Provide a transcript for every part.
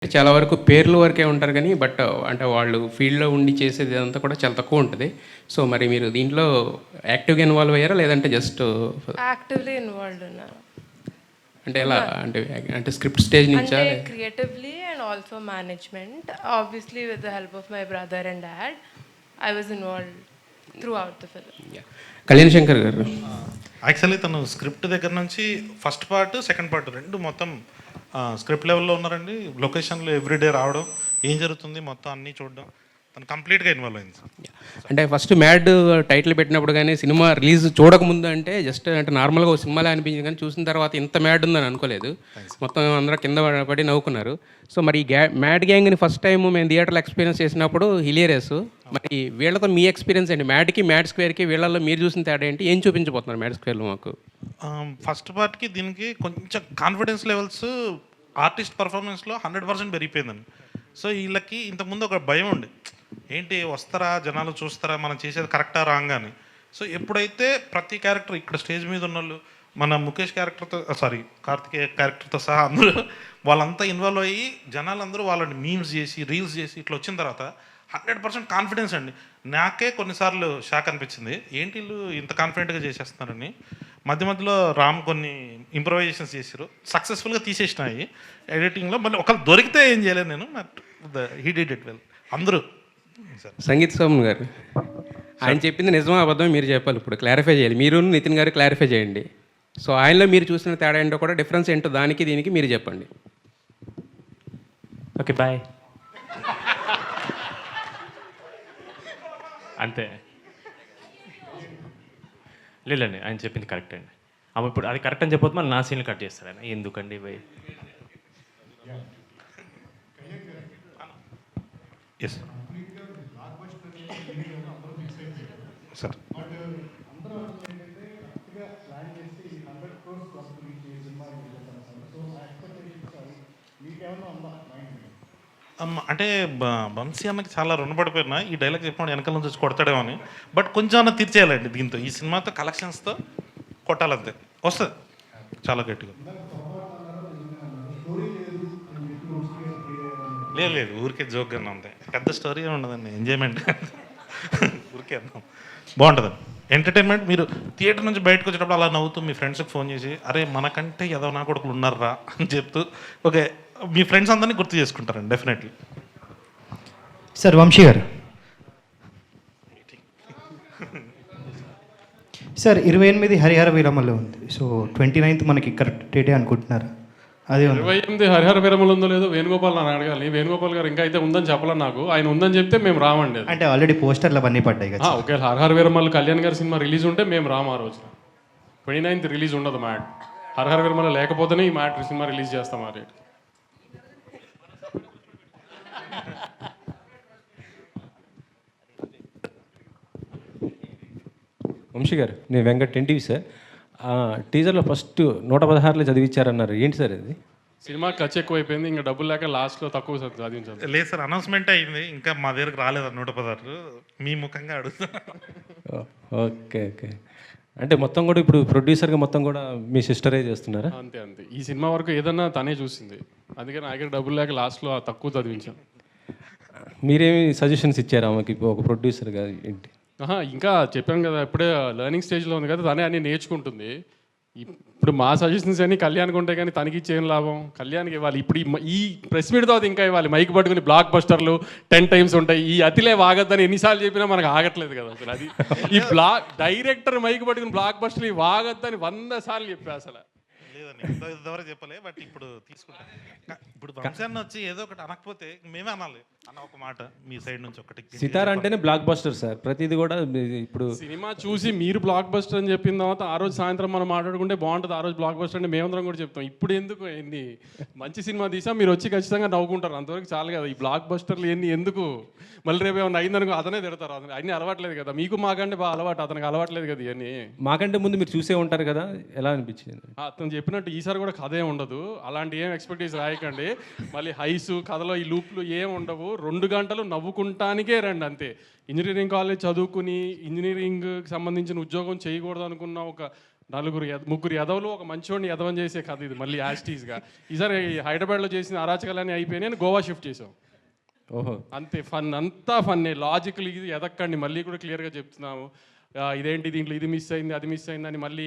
చాలా వరకు పేర్ల వరకే ఉంటారు కానీ అంటే వాళ్ళు ఫీల్డ్‌లో ఉండి చేసేది అంతా కూడా చాలా తక్కువ ఉంటది. సో, మరి మీరు దీంట్లో యాక్టివ్‌గా ఇన్వాల్వ్ అయ్యారా? లేదంటే జస్ట్ యాక్టివ్‌లీ ఇన్వాల్వ్డ్ ఉన్నాను. అంటే ఎలా? అంటే స్క్రిప్ట్ స్టేజ్ నుంచా? అంటే creatively and also management. Obviously with the help of my brother and dad I was involved through out the film. Yeah! Kalyan Shankar గారు. యాక్చువల్లీ తను స్క్రిప్ట్ దగ్గర నుంచి ఫస్ట్ పార్ట్, సెకండ్ పార్ట్ 2 మొత్తం స్క్రిప్ట్ లెవెల్లో ఉన్నారండి. లొకేషన్‌లో ఎవ్రీడే రావడం, ఏం జరుగుతుంది మొత్తం అన్నీ చూడడం. తను కంప్లీట్‌గా ఇన్వాల్వ్ అయింది సార్. అంటే ఫస్ట్ 'మ్యాడ్' టైటిల్ పెట్టినప్పుడు గానీ, సినిమా రిలీజ్ చూడకముందు అంటే జస్ట్ అంటే నార్మల్‌గా ఒక సినిమాలా అనిపించింది కానీ, చూసిన తర్వాత ఇంత మ్యాడ్ ఉందని అనుకోలేదు. మొత్తం అందరూ కింద పడి నవ్వుకున్నారు. సో, మరి ఈ 'మ్యాడ్ గ్యాంగ్‌ని' ఫస్ట్ టైం మేము థియేటర్‌లో ఎక్స్‌పీరియన్స్ చేసినప్పుడు హిలేరియస్. మరి వీళ్ళతో మీ ఎక్స్‌పీరియన్స్ ఏంటి? 'మ్యాడ్‌కి', 'మ్యాడ్ స్క్వేర్‌కి' వీళ్ళలో మీరు చూసిన తేడా ఏంటి? ఏం చూపించబోతున్నారు 'మ్యాడ్ స్క్వేర్‌లో' మాకు? ఫస్ట్ పార్ట్‌కి దీనికి కొంచెం కాన్ఫిడెన్స్ లెవెల్స్ ఆర్టిస్ట్ పర్ఫార్మెన్స్‌లో 100% పెరిగిపోయిందండి. సో, వీళ్ళకి ఇంతకుముందు ఒక భయం ఉండే. ఏంటి వస్తారా, జనాలు చూస్తారా, మనం చేసేది కరెక్టా రాంగా అని. సో, ఎప్పుడైతే ప్రతి క్యారెక్టర్ ఇక్కడ స్టేజ్ మీద ఉన్నోళ్ళు, మన ముఖేష్ క్యారెక్టర్తో కార్తికేయ క్యారెక్టర్తో సహా అందరూ వాళ్ళంతా ఇన్వాల్వ్ అయ్యి జనాలందరూ వాళ్ళని మీమ్స్ చేసి, రీల్స్ చేసి ఇట్లా వచ్చిన తర్వాత 100% కాన్ఫిడెన్స్ అండి. నాకే కొన్నిసార్లు షాక్ అనిపించింది. ఏంటి వీళ్ళు ఇంత కాన్ఫిడెంట్గా చేసేస్తున్నారని. మధ్య మధ్యలో రామ్ కొన్ని ఇంప్రవైజేషన్స్ చేశారు, సక్సెస్ఫుల్గా తీసేసినాయి ఎడిటింగ్లో. మళ్ళీ ఒకళ్ళు దొరికితే ఏం చేయలేదు నేను. హీ డిడ్ ఇట్ వెల్ అందరూ. సంగీత్ సోమన్ గారు, ఆయన చెప్పింది నిజమా అబద్ధం మీరు చెప్పాలి. ఇప్పుడు క్లారిఫై చేయాలి. మీరు నితిన్ గారు క్లారిఫై చేయండి. సో, ఆయనలో మీరు చూసిన తేడా ఏంటో కూడా, డిఫరెన్స్ ఏంటో దానికి దీనికి మీరు చెప్పండి. Okay bye. అంతే లేదండి, ఆయన చెప్పింది కరెక్ట్ అండి. ఆమె ఇప్పుడు అది కరెక్ట్ అని చెప్పొద్దు, మళ్ళీ నా సీన్లు కట్ చేస్తారు ఆయన. ఎందుకండి భయ్? Yes sir. అంటే వంశీ అన్నకి చాలా రుణపడిపోయినా ఈ డైలాగ్ చెప్పినప్పుడు వెనకాల నుంచి వచ్చి కొడతాడేమో అని. బట్ కొంచెం అన్న తీర్చేయాలండి దీంతో, ఈ సినిమాతో కలెక్షన్స్తో కొట్టాలంతే, వస్తుంది చాలా గట్టిగా. లేదు లేదు, ఊరికే జోక్గా ఉంది, పెద్ద స్టోరీ ఉండదండి, ఎంజాయ్మెంట్ ఊరికే అన్నాం. బాగుంటుందండి ఎంటర్టైన్మెంట్. మీరు థియేటర్ నుంచి బయటకు వచ్చేటప్పుడు అలా నవ్వుతూ మీ ఫ్రెండ్స్కి ఫోన్ చేసి, అరే మనకంటే ఏదో నా కొడుకులు ఉన్నారా అని చెప్తూ ఓకే మీ ఫ్రెండ్స్ అందరినీ గుర్తు చేసుకుంటారండి డెఫినెట్లీ. సార్ వంశీ గారు, సార్ 28 హరిహర వీరమల్లో ఉంది. సో 29th మనకి కరెక్ట్ డేటే అనుకుంటున్నారు? అదే 28 హరిహర వీరమలు ఉందో లేదో వేణుగోపాల్ నన్ను అడగాలి. వేణుగోపాల్ గారు ఇంకా అయితే ఉందని చెప్పాలని నాకు. ఆయన ఉందని చెప్తే మేము రామండి. అంటే ఆల్రెడీ పోస్టర్లు అవన్నీ పడ్డాయి కదా. ఓకే, హరిహర వీరమల్ కళ్యాణ్ గారి సినిమా రిలీజ్ ఉంటే మేము రాము. ఆ రోజున 29th రిలీజ్ ఉండదు మ్యాట్. హరిహర వీరమల లేకపోతేనే ఈ మ్యాట్ సినిమా రిలీజ్ చేస్తాం. ఆ రేట్ వంశీ గారు, నేను వెంకట్ ఎన్టీవీ సార్. టీజర్లో ఫస్ట్ 116 చదివించారన్నారు, ఏంటి సార్ అది? సినిమా ఖర్చు ఎక్కువైపోయింది, ఇంకా డబ్బులు లేక లాస్ట్లో తక్కువ చదివించాలి. లేదు సార్, అనౌన్స్మెంట్ అయింది, ఇంకా మా దగ్గరకు రాలేదు 116. మీ ముఖంగా అడుగుతున్నా. Okay okay. అంటే మొత్తం కూడా ఇప్పుడు ప్రొడ్యూసర్గా మొత్తం కూడా మీ సిస్టరే చేస్తున్నారా? అంతే అంతే. ఈ సినిమా వరకు ఏదన్నా తనే చూసింది, అందుకే నా దగ్గర డబ్బులు లేక లాస్ట్లో తక్కువ చదివించాం. మీరేమి సజెషన్స్ ఇచ్చారు ఆమెకి ఒక ప్రొడ్యూసర్గా ఏంటి? ఇంకా చెప్పాను కదా, ఇప్పుడే లెర్నింగ్ స్టేజ్లో ఉంది కదా, తనే అన్ని నేర్చుకుంటుంది. ఇప్పుడు మా సజెషన్స్ అన్ని కళ్యాణ్కి ఉంటాయి కానీ తనకి ఇచ్చేం లాభం? కళ్యాణ్కి ఇవ్వాలి. ఇప్పుడు ఈ ప్రెస్ మీట్ తర్వాత ఇంకా ఇవ్వాలి. మైక్ పట్టుకుని బ్లాక్ బస్టర్లు 10 times ఉంటాయి. ఈ అతిలే వాగద్దని ఎన్నిసార్లు చెప్పినా మనకు ఆగట్లేదు కదా అసలు. అది ఈ డైరెక్టర్ మైక్ పట్టుకుని బ్లాక్ బస్టర్లు వాగద్దని 100 సార్లు చెప్పా అసలు. లేదండి, ఇంతవరకు చెప్పలే, బట్ ఇప్పుడు తీసుకుంటాం. ఇప్పుడు వంశాన్ని వచ్చి ఏదో ఒకటి అనకపోతే మేమే అనాలి అన్న ఒక మాట మీ సైడ్ నుంచి ఒకటి. సితార్ అంటేనే బ్లాక్ బస్టర్ సార్, ప్రతిది కూడా. ఇప్పుడు సినిమా చూసి మీరు బ్లాక్ బస్టర్ అని చెప్పిన తర్వాత ఆ రోజు సాయంత్రం మనం మాట్లాడుకుంటే బాగుంటుంది. ఆ రోజు బ్లాక్ బస్టర్ అంటే మేమందరం కూడా చెప్తాం. ఇప్పుడు ఎందుకు ఎన్ని మంచి సినిమా తీసా మీరు వచ్చి ఖచ్చితంగా నవ్వుకుంటారు, అంతవరకు చాలు కదా. ఈ బ్లాక్ బస్టర్లు ఎన్ని ఎందుకు? మళ్ళీ రేపు ఏమన్నా అయిందనుకో అతనే తిడతారు. అన్నీ అలవాట్లేదు కదా మీకు, మాకంటే బాగా అలవాటు, అతనికి అలవాట్లేదు కదా ఇవన్నీ. మాకంటే ముందు మీరు చూసే ఉంటారు కదా, ఎలా అనిపించింది? అతను చెప్పినట్టు ఈసారి కూడా కథ ఏం ఉండదు, అలాంటి ఏం ఎక్స్పెక్టేషన్ రాయకండి. మళ్ళీ హైస్ కథలో ఈ లూప్లు ఏం ఉండవు. 2 గంటలు నవ్వుకుంటానికే రండి అంతే. ఇంజనీరింగ్ కాలేజ్ చదువుకుని ఇంజనీరింగ్కి సంబంధించిన ఉద్యోగం చేయకూడదు అనుకున్న ఒక ముగ్గురు ఎదవలు ఒక మంచోడిని ఎదవని చేసే కథ ఇది మళ్ళీ యాస్టీస్గా. ఈసారి హైదరాబాద్లో చేసిన అరాచకాలన్నీ అయిపోయినాయి, గోవా షిఫ్ట్ చేసాం. ఓహో, అంతే, ఫన్ అంతా ఫన్నే. లాజికల్ ఇది ఎదక్కండి, మళ్ళీ కూడా క్లియర్గా చెప్తున్నాము. ఇదేంటి దీంట్లో ఇది మిస్ అయింది అది మిస్ అయింది అని మళ్ళీ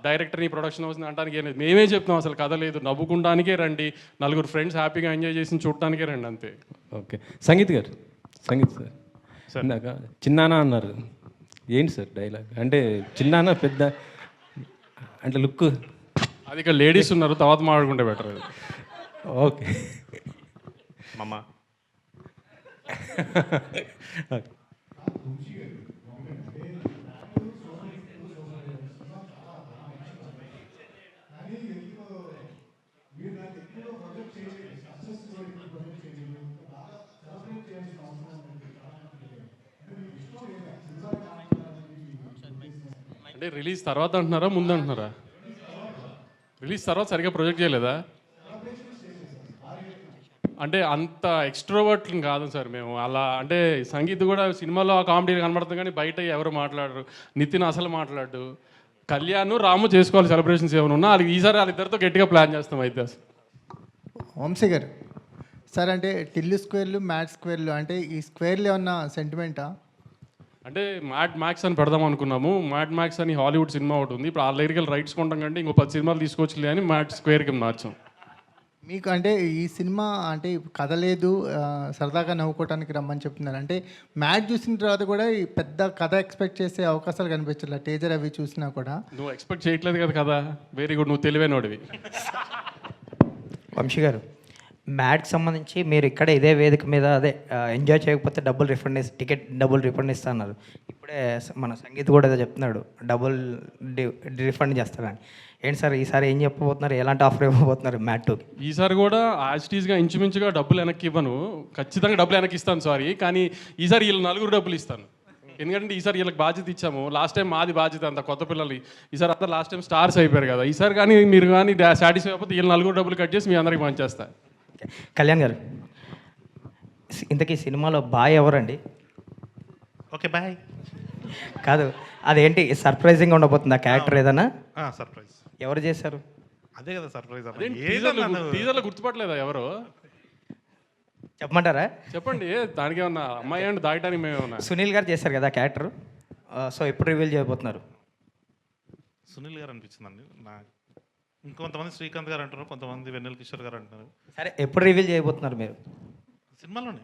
డైరెక్టర్ని ప్రొడక్షన్ హౌస్ని అంటానికి ఏం లేదు. మేమే చెప్తాం అసలు కథ లేదు, నవ్వుకుంటానికే రండి, నలుగురు ఫ్రెండ్స్ హ్యాపీగా ఎంజాయ్ చేసి చూడటానికే రండి అంతే. ఓకే. సంగీత్ గారు, సంగీత్ సార్ ఇందాక చిన్నానా అన్నారు, ఏంటి సార్ డైలాగ్? అంటే చిన్నానా పెద్ద అంటే లుక్ అది ఇక్కడ లేడీస్ ఉన్నారు, తర్వాత మాట్లాడుకుంటే బెటర్. అది ఓకే. మమ్మ అంటే రిలీజ్ తర్వాత అంటున్నారా ముందు అంటున్నారా? రిలీజ్ తర్వాత సరిగ్గా ప్రొజెక్ట్ చేయలేదా? అంటే అంత ఎక్స్ట్రోవర్ట్ కాదు సార్ మేము. అలా అంటే సంగీత్ కూడా సినిమాలో ఆ కామెడీ కనబడుతుంది కానీ బయట ఎవరు మాట్లాడరు. నితిన్ అసలు మాట్లాడు. కళ్యాణ్ రాము చేసుకోవాలి సెలబ్రేషన్స్ ఏమైనా ఉన్నా, అది ఈసారి వాళ్ళిద్దరితో గట్టిగా ప్లాన్ చేస్తాం అయితే. అసలు వంశీ గారు సార్, అంటే టిల్లు స్క్వేర్లు మ్యాట్ స్క్వేర్లు అంటే ఈ స్క్వేర్లు ఏమన్నా సెంటిమెంటా? అంటే మ్యాడ్ మ్యాక్స్ అని పెడదాం అనుకున్నాము. మ్యాడ్ మ్యాక్స్ అని హాలీవుడ్ సినిమా ఒకటి ఉంది, ఇప్పుడు ఆ దగ్గరికి రైట్స్ కొంటాం కంటే ఇంకో 10 సినిమాలు తీసుకొచ్చలే అని మ్యాడ్ స్క్వేర్కి మార్చాం. మీకు అంటే ఈ సినిమా అంటే కథ లేదు, సరదాగా నవ్వుకోవడానికి రమ్మని చెప్తున్నారు. అంటే మ్యాట్ చూసిన తర్వాత కూడా ఈ పెద్ద కథ ఎక్స్పెక్ట్ చేసే అవకాశాలు కనిపించట్లేదు, టీజర్ అవి చూసినా కూడా. నువ్వు ఎక్స్పెక్ట్ చేయట్లేదు కదా. వెరీ గుడ్, నువ్వు తెలివైనోడివి. వంశీ గారు, మ్యాట్కి సంబంధించి మీరు ఇక్కడ ఇదే వేదిక మీద అదే ఎంజాయ్ చేయకపోతే టికెట్ డబుల్ రిఫండ్ ఇస్తా అన్నారు. ఇప్పుడే మన సంగీత్ కూడా ఏదో చెప్తున్నాడు, డబుల్ రిఫండ్ చేస్తారని. ఏంటి సార్ ఈసారి ఏం చెప్పబోతున్నారు, ఎలాంటి ఆఫర్ ఇవ్వబోతున్నారు మ్యాట్ 2కి? ఈసారి కూడా యాజ్టీస్గా ఇంచుమించుగా డబ్బులు వెనక్కి ఇవ్వను, ఖచ్చితంగా డబ్బులు వెనక్కి ఇస్తాను సారీ. కానీ ఈసారి వీళ్ళు నలుగురు డబ్బులు ఇస్తాను, ఎందుకంటే ఈసారి వీళ్ళకి బాధ్యత ఇచ్చాము. లాస్ట్ టైం మాది బాధ్యత అంత కొత్త పిల్లలు, ఈసారి అంతా లాస్ట్ టైం స్టార్స్ అయిపోయారు కదా. ఈసారి కానీ మీరు కానీ సాటిస్ఫై అయిపోతే వీళ్ళు నలుగురు డబ్బులు కట్ చేసి మీ అందరికి పనిచేస్తాను. కళ్యాణ్ గారు, ఇంతకీ సినిమాలో బాయ్ ఎవరండి? Okay bye. కాదు, అదేంటి సర్ప్రైజింగ్ ఉండబోతుంది ఆ క్యారెక్టర్ ఏదన్నా? సర్ప్రైజ్ ఎవరు చేశారు? అదే కదా సర్ప్రైజ్. టీజర్లో గుర్తుపట్టలేదా ఎవరు? చెప్పమంటారా? చెప్పండి, దానికి ఏమన్నా అమ్మాయి అండి దాయటానికి మేమేమన్నా? సునీల్ గారు చేశారు కదా క్యారెక్టర్, సో ఎప్పుడు రివీల్ చేయబోతున్నారు? సునీల్ గారు అనిపించిందండి నాకు. ఇంకొంతమంది శ్రీకాంత్ గారు అంటారు, కొంతమంది వెన్నెల కిషోర్ గారు అంటారు. సరే, ఎప్పుడు రివీల్ చేయబోతున్నారు మీరు? సినిమాలోనే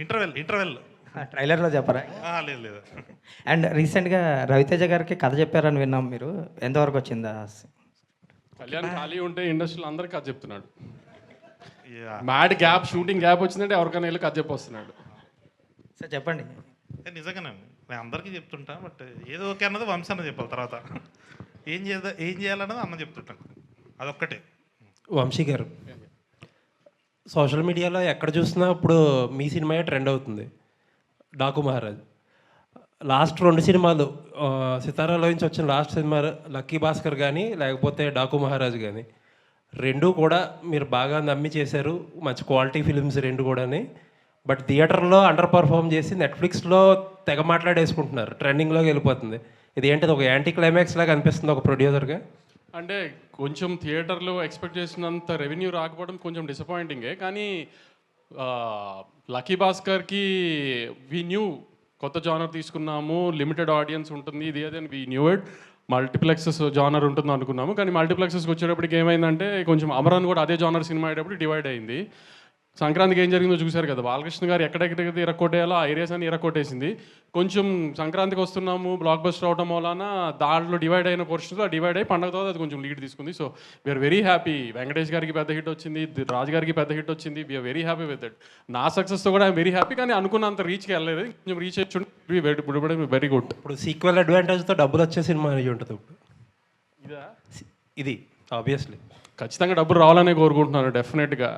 ఇంటర్వెల్ ట్రైలర్లో చెప్పరా? లేదు లేదు. అండ్ రీసెంట్గా రవితేజ గారికి కథ చెప్పారని విన్నాం, మీరు ఎంతవరకు వచ్చిందా? కళ్యాణ్ ఖాళీ ఉంటే ఇండస్ట్రీలో అందరికీ కథ చెప్తున్నాడు. మ్యాడ్ గ్యాప్, షూటింగ్ గ్యాప్ వచ్చిందంటే ఎవరికైనా వెళ్ళి కథ చెప్పొస్తున్నాడు. సార్ చెప్పండి. నిజంగానే నేను అందరికీ చెప్తుంటా, బట్ ఏదో ఓకే అన్నది వంశీ అన్న చెప్పాలి. తర్వాత ఏం చేయాలన్నది అన్న చెప్తుంటాను, అదొక్కటే. వంశీ గారు, సోషల్ మీడియాలో ఎక్కడ చూసినా ఇప్పుడు మీ సినిమా ట్రెండ్ అవుతుంది, డాకు మహారాజ్. లాస్ట్ 2 సినిమాలు సితారాలో నుంచి వచ్చిన లాస్ట్ సినిమా లక్కీ భాస్కర్ కానీ లేకపోతే డాకు మహారాజ్ కానీ, రెండు కూడా మీరు బాగా నమ్మి చేశారు, మంచి క్వాలిటీ ఫిలిమ్స్ రెండు కూడాని. బట్ థియేటర్లో అండర్ పర్ఫామ్ చేసి నెట్ఫ్లిక్స్లో తెగ మాట్లాడేసుకుంటున్నారు, ట్రెండింగ్లోకి వెళ్ళిపోతుంది. ఇది ఏంటిది, ఒక యాంటీ క్లైమాక్స్ లాగా అనిపిస్తుంది ఒక ప్రొడ్యూసర్గా? అంటే కొంచెం థియేటర్లో ఎక్స్పెక్ట్ చేసినంత రెవెన్యూ రాకపోవడం కొంచెం డిసప్పాయింటింగే. కానీ లక్కీ భాస్కర్కి వీ న్యూ కొత్త జానర్ తీసుకున్నాము, లిమిటెడ్ ఆడియన్స్ ఉంటుంది, ఇది అదే we knew it. Multiplexes genre ఉంటుంది అనుకున్నాము, కానీ మల్టీప్లెక్సెస్కి వచ్చేటప్పటికి ఏమైందంటే కొంచెం అమరన్ కూడా అదే జానర్ సినిమా అయ్యేటప్పుడు డివైడ్ అయింది. సంక్రాంతికి ఏం జరిగిందో చూశారు కదా, బాలకృష్ణ గారు ఎక్కడెక్కడైతే ఇరక్కొట్టేయాలో ఆ ఏరియాస్ అని ఇరక్కొట్టేసింది. కొంచెం సంక్రాంతికి వస్తున్నాము బ్లాక్ బస్టర్ అవడం వలన దాంట్లో డివైడ్ అయిన పోర్షన్స్లో డివైడ్ అయ్యి పండగ తర్వాత అది కొంచెం లీడ్ తీసుకుంది. So we are very happy. Venkatesh గారికి పెద్ద హిట్ వచ్చింది, రాజు గారికి పెద్ద హిట్ వచ్చింది, we are very happy with it. నా సక్సెస్తో కూడా ఐఎమ్ వెరీ హ్యాపీ, కానీ అనుకున్నంత రీచ్కి వెళ్ళలేదు, కొంచెం రీచ్ వచ్చి వెరీ గుడ్. ఇప్పుడు సీక్వెల్ అడ్వాంటేజ్తో డబ్బులు వచ్చే సినిమా అనేది ఉంటుంది ఇప్పుడు ఇది ఆబ్వియస్లీ. ఖచ్చితంగా డబ్బులు రావాలనే కోరుకుంటున్నాను డెఫినెట్గా.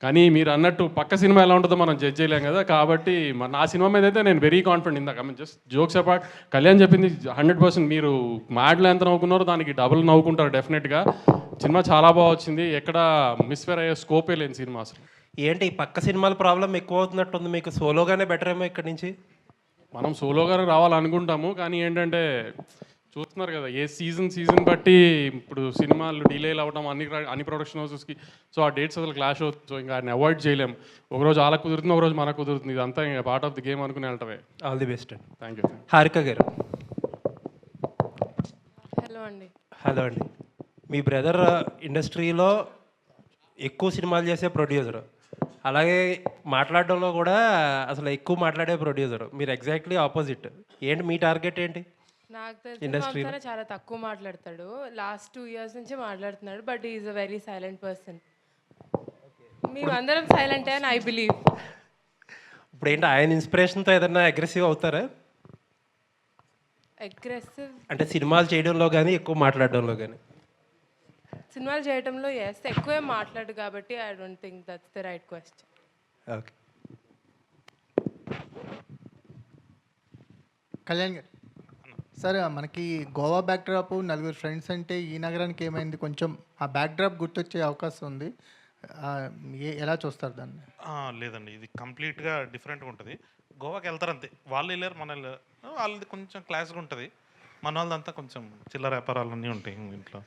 కానీ మీరు అన్నట్టు పక్క సినిమా ఎలా ఉంటుందో మనం జడ్జ్ చేయలేం కదా, కాబట్టి నా సినిమా మీద అయితే నేను వెరీ కాన్ఫిడెంట్. ఇందాక జస్ట్ జోక్స్ అపార్ట్, కళ్యాణ్ చెప్పింది 100%. మీరు మ్యాడ్లో ఎంత నవ్వుకున్నారో దానికి డబుల్ నవ్వుకుంటారు డెఫినెట్గా. సినిమా చాలా బాగా వచ్చింది, ఎక్కడ మిస్ఫేర్ అయ్యే స్కోపే లేని సినిమా అసలు. ఏంటి పక్క సినిమాల ప్రాబ్లం ఎక్కువ అవుతున్నట్టుంది, మీకు సోలోగానే బెటర్ ఏమో ఇక్కడి నుంచి? మనం సోలోగా రావాలనుకుంటాము, కానీ ఏంటంటే చూస్తున్నారు కదా ఏ సీజన్ బట్టి ఇప్పుడు సినిమాలు డిలేలు అవ్వడం అన్ని ప్రొడక్షన్ హౌసెస్కి. సో ఆ డేట్స్ అసలు క్లాష్ అవుతుంది. సో ఇంకా ఆయన అవాయిడ్ చేయలేం. ఒకరోజు అలా కుదురుతుంది, ఒకరోజు మనకు కుదురుతుంది. ఇదంతా ఇంకా పార్ట్ ఆఫ్ ది గేమ్ అనుకుని వెళ్ళటమే. ఆల్ ది బెస్ట్ అండి. Thank you. హారిక గారు. హలో అండి. హలో అండి. మీ బ్రదర్ ఇండస్ట్రీలో ఎక్కువ సినిమాలు చేసే ప్రొడ్యూసర్, అలాగే మాట్లాడడంలో కూడా అసలు ఎక్కువ మాట్లాడే ప్రొడ్యూసర్. మీరు ఎగ్జాక్ట్లీ ఆపోజిట్. ఏంటి మీ టార్గెట్ ఏంటి? నాకు తెలిసి వంశన చాలా తక్కువ మాట్లాడతాడు. లాస్ట్ 2 years నుంచి మాట్లాడుతున్నాడు, but is a very silent person. మేమందరం సైలెంటే అని ఐ బిలీవ్. ఇప్పుడు ఏంటి ఆయన ఇన్స్పిరేషన్తో ఏదైనా అగ్రెసివ్ అవుతారా? అగ్రెసివ్ అంటే సినిమాలు చేయడంలో కానీ ఎక్కువ మాట్లాడడంలో కానీ? సినిమాలు చేయడంలో ఎస్, ఎక్కువే మాట్లాడు కాబట్టి I don't think that's the right question. Okay. Kalyan గారు, సార్ మనకి గోవా బ్యాక్డ్రాప్, నలుగురు ఫ్రెండ్స్ అంటే ఈ నగరానికి ఏమైంది, కొంచెం ఆ బ్యాక్డ్రాప్ గుర్తొచ్చే అవకాశం ఉంది. ఎలా చూస్తారు దాన్ని? లేదండి, ఇది కంప్లీట్గా డిఫరెంట్గా ఉంటుంది. గోవాకి వెళ్తారు అంతే, వాళ్ళు వెళ్ళారు మన వాళ్ళది కొంచెం క్లాస్గా ఉంటుంది. మన వాళ్ళదంతా కొంచెం చిల్లర వ్యాపారాలన్నీ ఉంటాయి ఇంట్లో.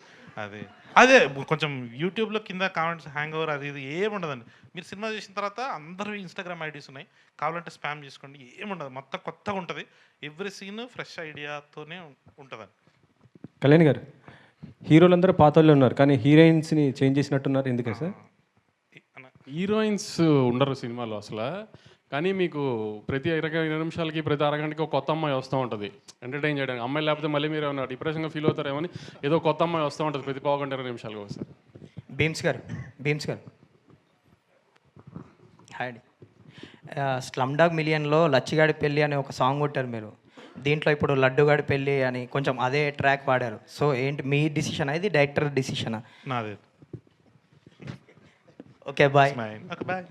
అదే కొంచెం యూట్యూబ్లో కింద కామెంట్స్ హ్యాంగ్ ఓవర్ అది ఇది ఏముండదండి. మీరు సినిమా చేసిన తర్వాత అందరూ ఇన్స్టాగ్రామ్ ఐడీస్ ఉన్నాయి, కావాలంటే స్పామ్ చేసుకోండి, ఏముండదు. మొత్తం కొత్తగా ఉంటుంది. ఎవ్రీ సీన్ ఫ్రెష్ ఐడియాతోనే ఉంటుందండి. కళ్యాణ్ గారు, హీరోలందరూ పాత వాళ్ళే ఉన్నారు, కానీ హీరోయిన్స్ని చేంజ్ చేసినట్టున్నారు, ఎందుకే సార్? హీరోయిన్స్ ఉండరు సినిమాలో అసలు. కానీ మీకు ప్రతి 20 నిమిషాలకి ప్రతి అరగంటకి ఒక కొత్త అమ్మాయి వస్తూ ఉంటుంది ఎంటర్టైన్ చేయడానికి. అమ్మాయి లేకపోతే మళ్ళీ మీరు ఏమైనా డిప్రెషన్గా ఫీల్ అవుతారేమని ఏదో కొత్త అమ్మాయి వస్తూ ఉంటుంది ప్రతి 15-20 నిమిషాలకు ఒకసారి. భీమ్స్ గారు హాయ్ అండి. స్లమ్ డాగ్ మిలియన్లో లచ్చిగాడి పెళ్ళి అనే ఒక సాంగ్ కొట్టారు మీరు. దీంట్లో ఇప్పుడు లడ్డుగాడి పెళ్ళి అని కొంచెం అదే ట్రాక్ పాడారు. సో ఏంటి మీ డిసిషన్? ఇది డైరెక్టర్ డిసిషనా? నాదే. Okay bye. బాయ్.